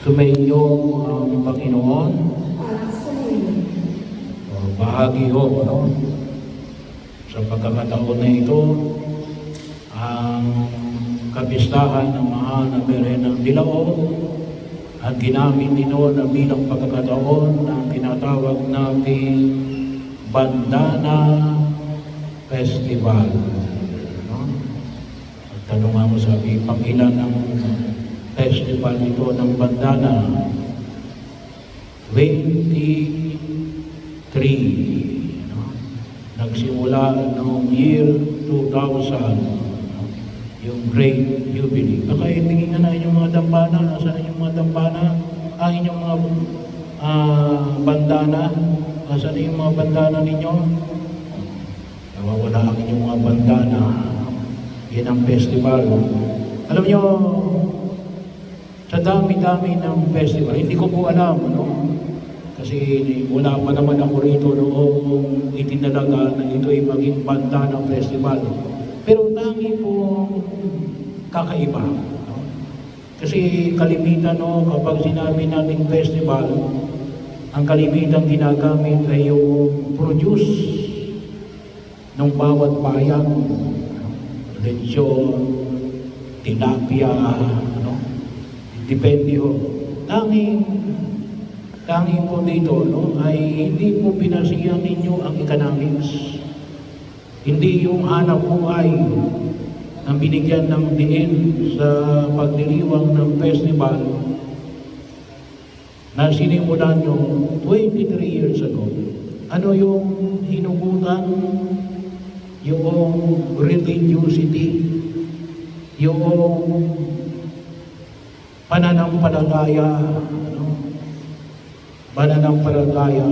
Sumainyo ang Panginoon. Bahagi ho, no? Sa pagkakataon na ito, ang kapistahan ng mahal na Birhen ng Dilaog at ginamit ito na bilang pagkakataon ng tinatawag nating Bandana Festival. No? At tanong nga mo sabi, pangilan ng festival ito ng Bandana? 23. No? Nagsimula noong year 2000, yung Great Jubilee. Baka itingin na inyong mga dambana. Nasaan inyong mga dambana? Inyong mga bandana. Nasaan yung mga bandana ninyo? Nawawala ang inyong mga bandana. Yan ang festival. Alam nyo, sa dami-dami ng festival, hindi ko po alam, ano? Kasi wala pa naman ako rito noong itinalaga na ito ay maging bandana festival. Pero tangi po kakaiba. No? Kasi kalimitan, no, kapag sinabi nating festival, ang kalimitan ginagamit ay yung produce ng bawat bayan. Lechon, tilapia, no? Depende ho. Tanging po dito, no, ay hindi po pinasiyan ninyo ang economics. Hindi yung hanap buhay ang binigyan ng diin sa pagdiriwang ng festival na sinimulan nyo 23 years ago. Ano yung hinugutan? Yung religiosity, yung pananampalataya, ano? Pananampalataya.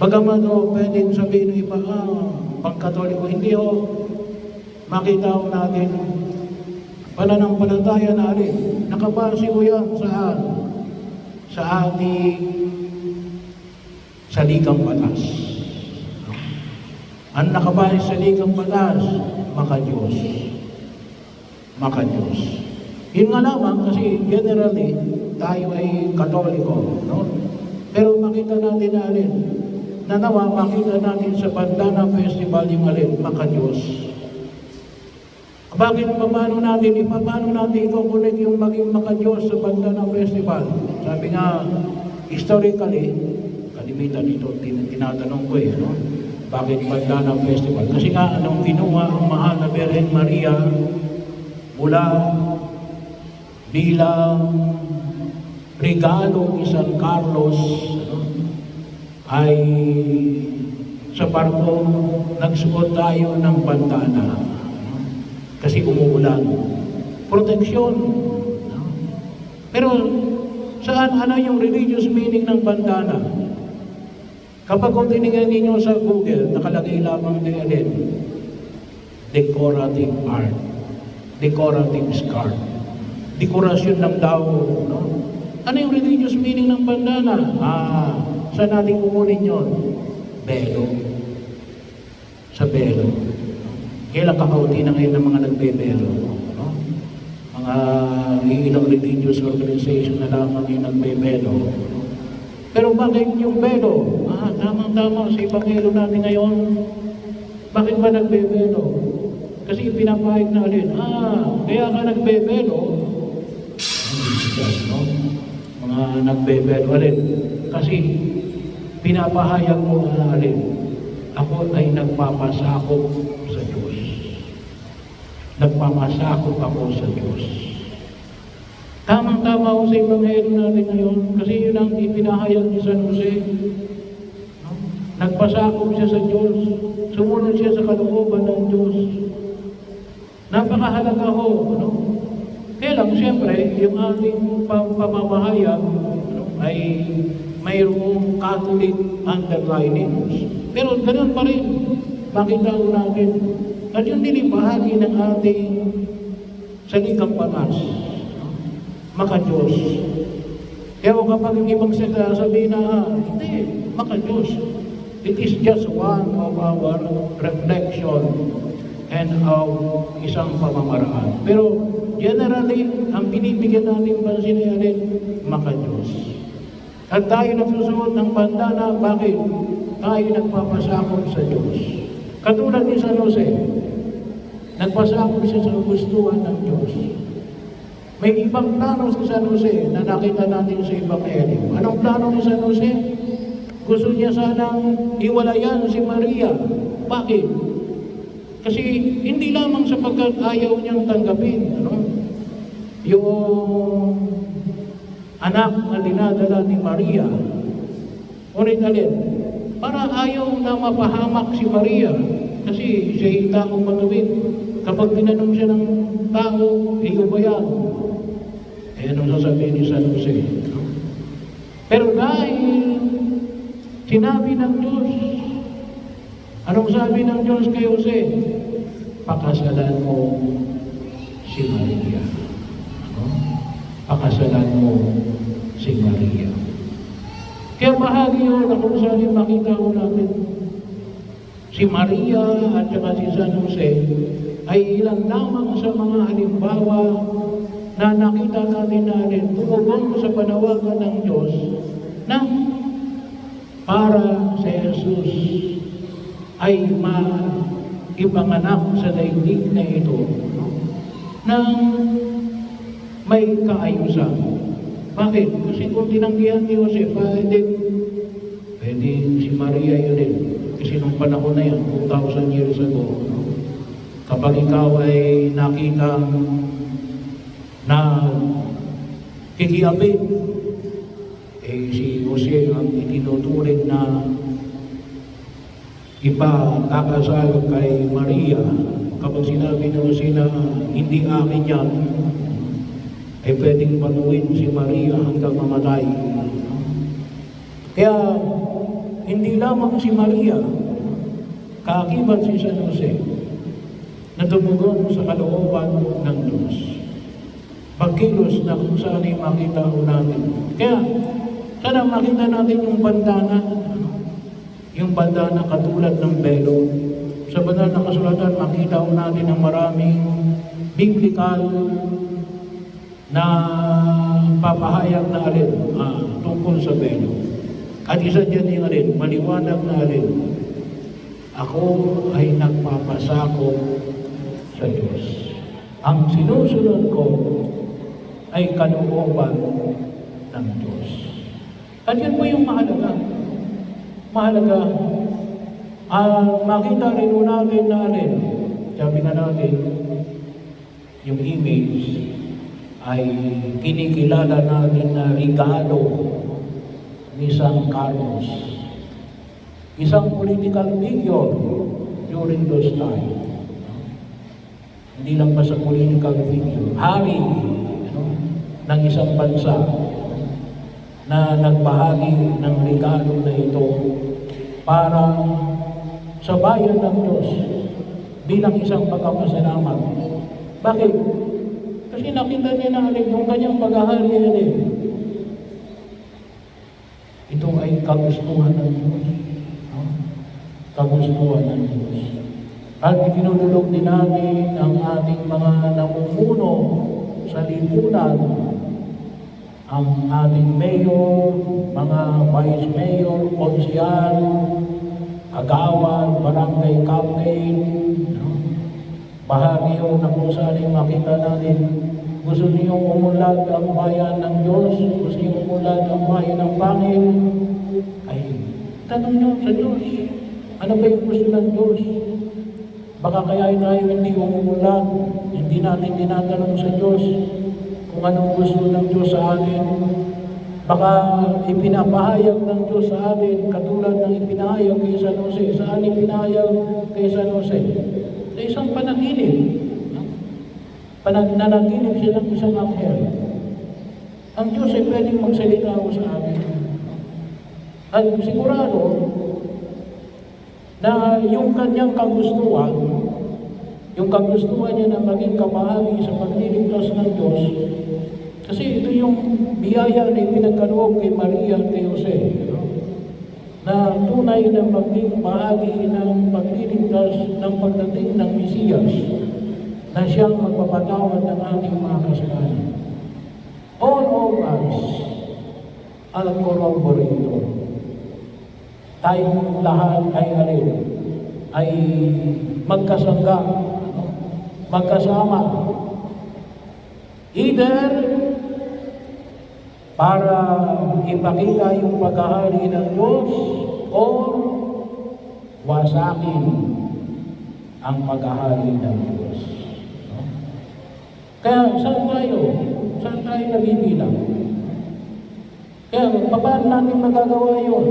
Bagaman pwedeng sabihin ng iba, pang-Katoliko, hindi ho. Makita ho natin, pananampalataya na alin. Nakabase ho yan saan? Sa ating saligang batas. Ang nakabase sa saligang batas, maka-Diyos. Maka-Diyos. Yun nga lamang kasi generally, tayo ay Katoliko. No? Pero makita natin na alin. Nanawa, makita natin sa Bandana Festival yung alin, maka-Diyos. Bakit paano natin i-connect yung maging maka-Diyos sa Bandana Festival? Sabi nga, historically, kalimitan ito, tinatanong ko no? Bakit Bandana Festival? Kasi nga, anong kinuha ang mahal na Birhen Maria mula bilang regalo ni San Carlos, ay sa barko nagsuot tayo ng bandana kasi umuulan. Proteksyon. Pero ano yung religious meaning ng bandana? Kapag kung tinignan ninyo sa Google, nakalagay lamang din decorative art, decorative scarf, dekorasyon ng daw. No? Ano yung religious meaning ng bandana? Saan natin kukunin yun? Belo. Sa belo. Kailang kakauti na ngayon ng mga nagbebelo. No? Mga ilang religious organization na lamang yung nagbebelo. Pero bakit yung belo? Tamang-tama sa Ebanghelyo natin ngayon. Bakit ba nagbebelo? Kasi pinapahig na alin. Kaya ka nagbebelo. No? Mga nagbebelo alin. Kasi pinapahayag mo na alin, ako ay nagpapasakop sa Diyos. Nagpapasakop ako sa Diyos. Tamang-tama ko sa Ebanghelyo natin ngayon, kasi yun ang ipinahayag ni San Jose. No? Nagpasakop siya sa Diyos, sumunod siya sa kalooban ng Diyos. Napakahalaga ho, ano? Kaya lang, siyempre, yung ating pamamahayag ay mayroong Catholic underlinings. Pero ganun pa rin, makita ko natin. At yun din bahagi ng ating saligang batas. Maka-Diyos. Kaya kapag yung ibang sekta sabihin na, hindi, maka-Diyos. It is just one of our reflection and of isang pamamaraan. Pero generally, ang binibigyan natin pansin ay maka-Diyos. At tayo nagsusuot ng bandana, bakit? Tayo nagpapasakop sa Diyos. Katulad ni San Jose, nagpasakop siya sa kagustuhan ng Diyos. May ibang plano si San Jose na nakita natin sa Ebanghelyo. Anong plano ni San Jose? Gusto niya sanang iwalayan si Maria. Bakit? Kasi hindi lamang sapagkat ayaw niyang tanggapin, yung anak na dinadala ni Maria. Ngunit alin, para ayaw na mapahamak si Maria. Kasi siya yung taong matuwid. Kapag tinanong siya ng tao, iyo ba yan? Eh, anong sasabihin ni San Jose? Pero dahil sinabi ng Diyos, anong sabi ng Diyos kay Jose? Pakasalan mo si Maria. Pakasalan mo si Maria. Kaya bahagi yun na kung saan makita ko natin si Maria at saka si San Jose ay ilan lamang sa mga halimbawa na nakita natin tumubong sa panawagan ng Diyos na para sa Jesus ay ipanganak sa daigdig na ito ng may kaayusan. Bakit? Kasi kung tinanggihan ni Jose, pwede si Maria yun din. Kasi nung panahon na yan, 2,000 years ago, kapag ikaw ay nakita na kikiapin, si Jose ang itinuturing na ipakakasal kay Maria. Kapag sinabi ni Jose na hindi akin yan, ay pwedeng panuwin si Maria hanggang mamatay. Kaya, hindi lamang si Maria, kaakibat si San Jose, na tumugon sa kalooban ng Diyos. Pagkilos na kung saan ay makita ko natin. Kaya, sana makita natin yung bandana katulad ng belo. Sa banal na kasulatan, makita ko natin ang maraming biblical na papahayag na alin tungkol sa belo. At isa dyan yung alin, maliwanag na alin, ako ay nagpapasakop sa Diyos. Ang sinusunod ko ay kalooban ng Diyos. At yan po yung mahalaga. Mahalaga. Makita rin natin na alin, sabi nga natin, yung image ay kinikilala natin na regalo ni San Carlos. Isang political figure during those time. Hindi lang basta political figure. Hari ng isang bansa na nagbahagi ng regalo na ito para sa bayan ng Diyos bilang isang pagpapasalamat. Bakit? Kasi nakita niya na yung kanyang paghahari alin. Ito ay kagustuhan ng Diyos. Kagustuhan ng Diyos. At itinulog din natin ang ating mga namumuno sa lipunan, ang ating mayor, mga vice mayor, konsyal, agawan, barangay captain, bahagi yun na kung saan ay makita natin. Gusto niyong umulad ang bayan ng Diyos, gusto niyong umulad ang bayan ng pangil, ay tanong niyo sa Diyos. Ano ba yung gusto ng Diyos? Baka kaya tayo hindi umulad, hindi natin tinatanong sa Diyos kung anong gusto ng Diyos sa atin. Baka ipinapahayag ng Diyos sa atin, katulad ng ipinahayag kay San Jose. Saan ipinahayag kay San Jose? Sa isang panaginip. Nanaginip siya ng isang anghel. Ang Diyos ay pwedeng magsalita ko sa atin. At sigurado na yung kanyang kagustuhan, yung kagustuhan niya na maging kabahagi sa pagliligtas ng Diyos, kasi ito yung biyaya na ipinagkaloob kay Maria at kay Jose, na tunay na maging bahagi ng pagliligtas ng pagdating ng Mesiyas, na siyang magpapatawad ng ating mga kasalanan. All of us al corroborator. Tayong lahat ay alin? Ay magkasangga, magkasama. Either para ipakita yung paghahari ng Diyos or wasakin ang paghahari ng Diyos. No? Kaya saan tayo? Saan tayo nabibilang? Kaya paano natin magagawa yun?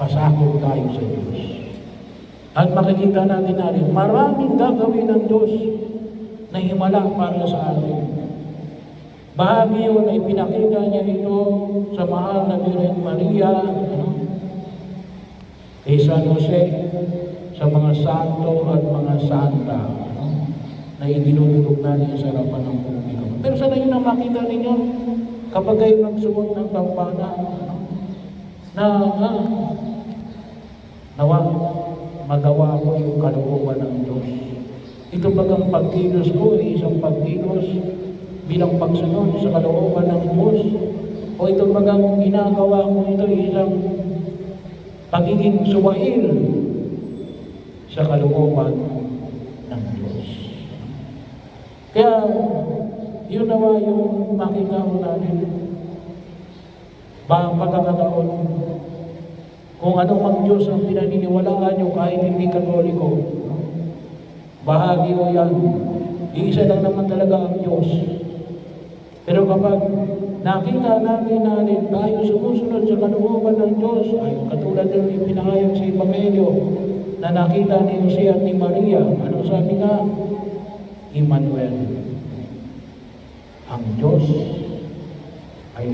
Pasakot tayo sa Diyos. At makikita natin na rin, maraming gagawin ng Diyos na himala para sa atin. Bahagi yun ay pinakita niya ito sa mahal na Birhen Maria, kay San Jose, sa mga santo at mga santa, na idinudulog natin sa harapan ng publiko. Pero sana yun ang makita ninyo kapag kayo nagsuot ng kampana, na nawa magawa ko yung kalooban ng Diyos. Ito bagang pagkilos ko ay isang pagkilos bilang pagsunod sa kalooban ng Diyos, o ito bagang ginagawa ko ito isang pagiging suwail sa kalooban ng Diyos. Kaya yun nawa yung makita ko natin ba pagkakataon kung ano mang Diyos ang pinaniniwalaan nyo kahit hindi Katoliko. Bahagi o yan. Iisa lang naman talaga ang Diyos. Pero kapag nakita natin na tayo sumusunod sa kalooban ng Diyos, ay katulad ng ipinahayag sa Ebanghelyo na nakita ni Jose at ni Maria, ano sabi nga? Emmanuel. Ang Diyos ay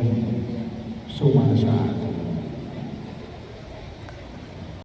sumasa.